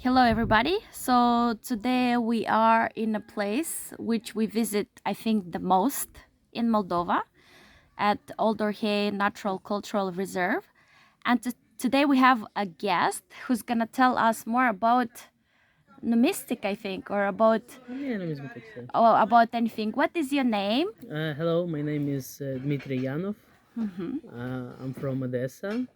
Hello, everybody. So today we are in a place which we visit, I think, the most in Moldova at Old Orhei Natural Cultural Reserve. And today we have a guest who's going to tell us more about Numistic, I think, or about Numismatics. Yeah. about anything. What is your name? Hello, my name is Dmitriy Yanov. I'm from Odessa.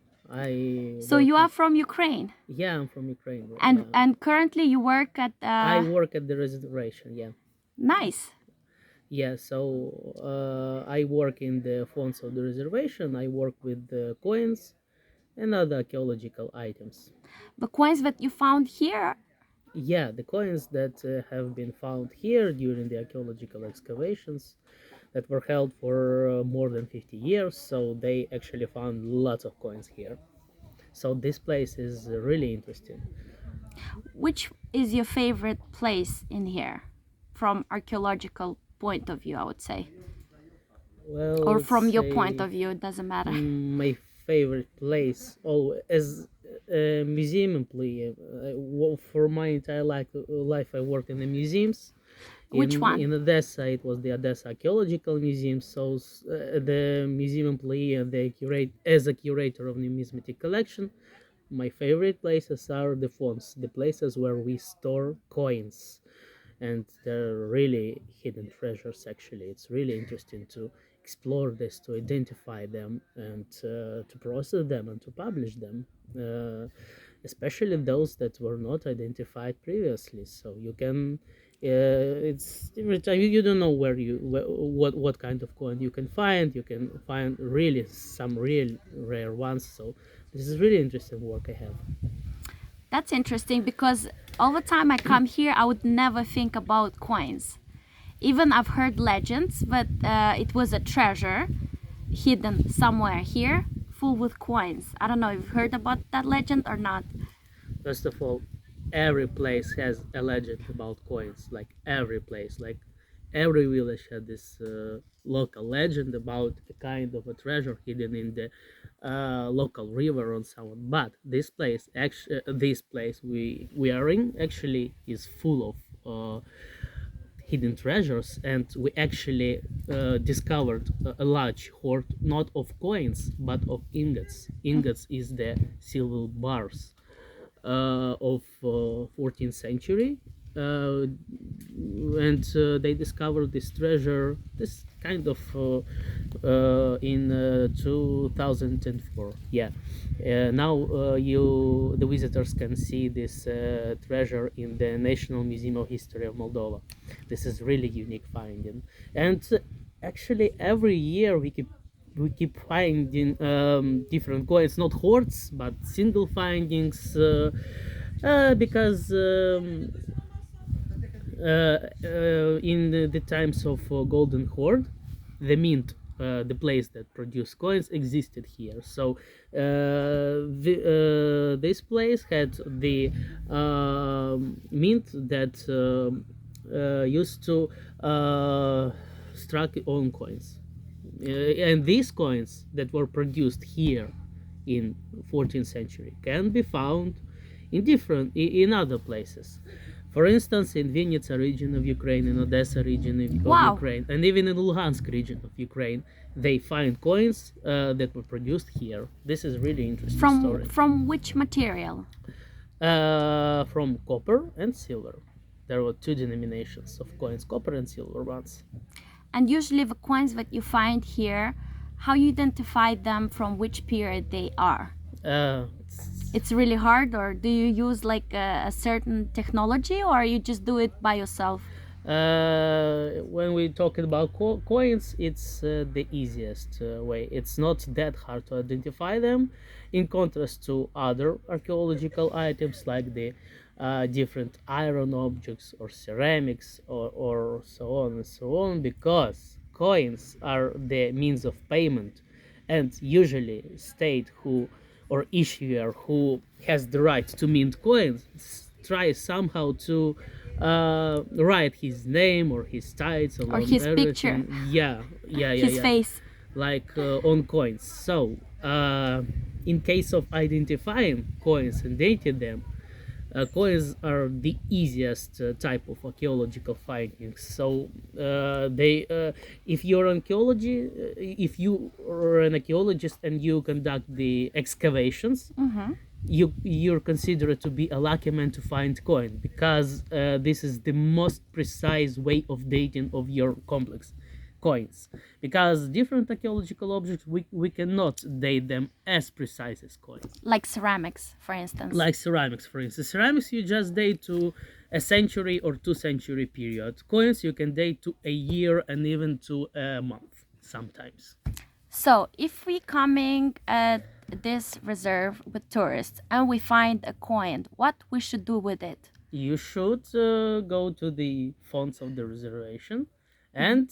So you are from Ukraine, Yeah, I'm from Ukraine. and currently you work at I work at the reservation. Yeah, nice. yeah. So I work in the fonts of the reservation. I work with the coins and other archaeological items. The coins that you found here. Yeah, the coins that have been found here during the archaeological excavations that were held for more than 50 years. So they actually found lots of coins here. So this place is really interesting. Which is your favorite place in here from archaeological point of view, I would say? Well, Or let's from your say, point of view, it doesn't matter. my favorite place, as a museum employee, for my entire life I worked in the museums. Which one? In Odessa, it was the Odessa Ecological Museum. So the museum employee and as a curator of numismatic collection, my favorite places are the fonts, the places where we store coins, and they're really hidden treasures. Actually, it's really interesting to explore this, to identify them, and to process them and to publish them. Especially those that were not identified previously. So you can, it's every time you don't know what kind of coin you can find. You can find really some real rare ones. So this is really interesting work I have. That's interesting because all the time I come here, I would never think about coins. Even I've heard legends, but it was a treasure hidden somewhere here, full with coins. I don't know if you've heard about that legend or not. First of all, every place has a legend about coins. Like every place, like every village had this local legend about a kind of a treasure hidden in the local river or someone. But this place, actually, this place we are in, actually is full of hidden treasures, and we actually discovered a large hoard, not of coins but of ingots. Ingots is the silver bars of 14th century, and they discovered this treasure, this kind of in 2004. Yeah, now the visitors can see this treasure in the National Museum of History of Moldova. This is really unique finding, and actually every year we keep finding different coins, not hoards but single findings, because in the times of golden hoard, the mint, the place that produced coins, existed here. So this place had the mint that used to strike own coins, and these coins that were produced here in 14th century can be found in other places. For instance, in Vinnytsia region of Ukraine, in Odessa region of Wow. Ukraine, and even in Luhansk region of Ukraine, they find coins that were produced here. This is really interesting story. From which material? From copper and silver. There were two denominations of coins, copper and silver ones. And usually the coins that you find here, how you identify them from which period they are? It's really hard, or do you use like a certain technology, or you just do it by yourself? When we're talking about coins, it's the easiest way. It's not that hard to identify them, in contrast to other archaeological items like the different iron objects or ceramics or so on and so on, because coins are the means of payment, and usually state who or issuer who has the right to mint coins tries somehow to write his name or his title Or his picture. His face. like on coins. So in case of identifying coins and dating them, Coins are the easiest type of archaeological findings. So if you're an archaeology, if you are an archaeologist and you conduct the excavations, you're considered to be a lucky man to find coin, because this is the most precise way of dating of your complex coins, because different archaeological objects we cannot date them as precise as coins. Like ceramics, for instance. Like ceramics, for instance. Ceramics you just date to a century or 2 century period. Coins you can date to a year and even to a month sometimes. So if we coming at this reserve with tourists and we find a coin, what we should do with it? You should go to the fonts of the reservation and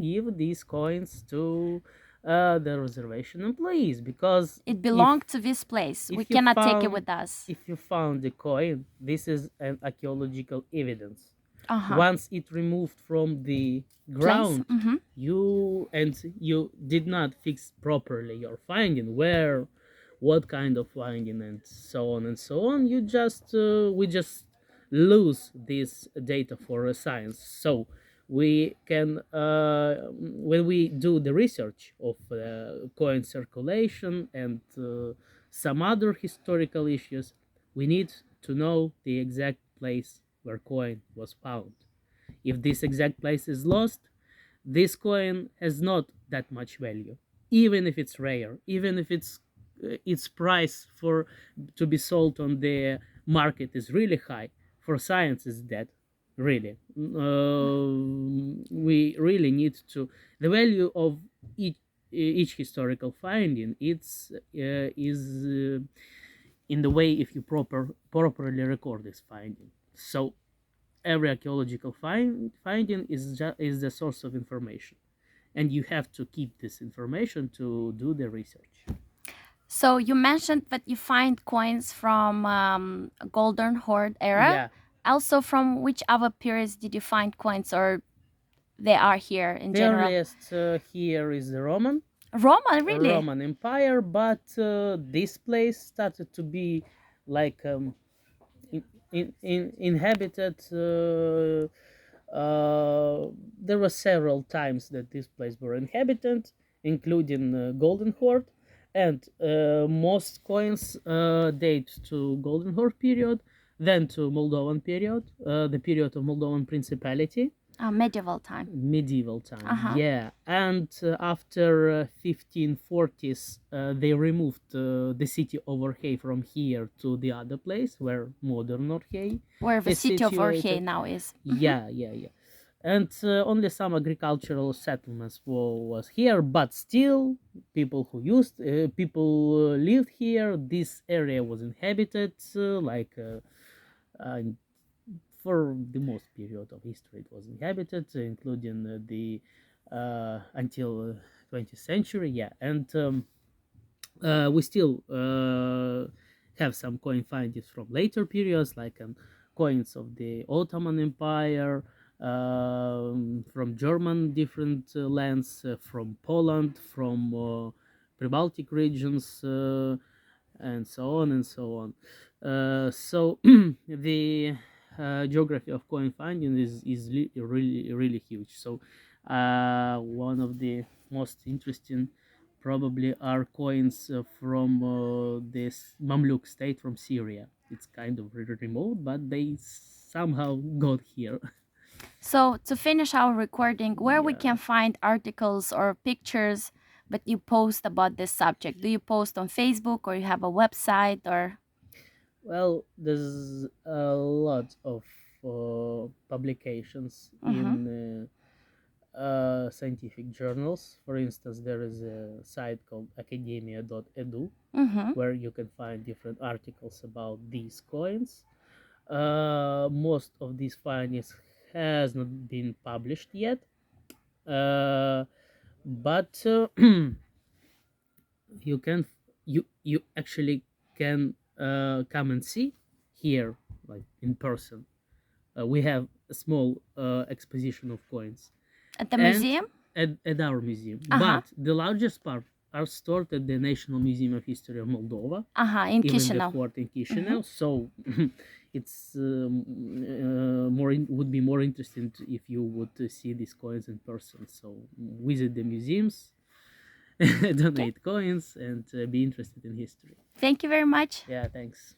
give these coins to the reservation employees, because It belonged to this place. We cannot take it with us. If you found the coin, this is an archaeological evidence. Uh-huh. Once it removed from the ground, you did not fix properly your finding, where, what kind of finding, and so on and so on. You just we just lose this data for science. So we can when we do the research of coin circulation and some other historical issues, we need to know the exact place where coin was found. If this exact place is lost, this coin has not that much value, even if it's rare, even if its price for to be sold on the market is really high. For science is dead, really. We really need to, the value of each historical finding, it's is in the way if you properly record this finding. So every archaeological finding is the source of information, and you have to keep this information to do the research. So you mentioned that you find coins from Golden Horde era. Yeah. Also, from which other periods did you find coins, or they are here in The general? earliest here is the Roman Really? Roman Empire, but this place started to be like inhabited. There were several times that this place were inhabited, including Golden Horde, and most coins date to Golden Horde period, then to Moldovan period, the period of Moldovan Principality. Medieval time. Medieval time, yeah. And after 1540s, they removed the city of Orhei from here to the other place where modern Orhei, where the city of Orhei situated. now is. Yeah. And only some agricultural settlements was here, but still people who lived here. This area was inhabited for the most period of history. It was inhabited, including the until 20th century. Yeah, and we still have some coin findings from later periods, like coins of the Ottoman Empire, from German different lands, from Poland, from Pre-Baltic regions, and so on and so on. So the geography of coin finding is really huge. So one of the most interesting probably are coins from this Mamluk state from Syria. It's kind of really remote, but they somehow got here. So to finish our recording, where we can find articles or pictures that you post about this subject? Do you post on Facebook, or you have a website, or? Well, there's a lot of publications in scientific journals. For instance, there is a site called academia.edu where you can find different articles about these coins. Most of these findings has not been published yet, but you actually can come and see here, like in person. We have a small exposition of coins At the museum? at our museum, but the largest part are stored at the National Museum of History of Moldova, In even the Chisinau. fort in Chisinau. So it's would be more interesting if you would see these coins in person. So visit the museums, donate coins, and be interested in history. Thank you very much. Yeah, thanks.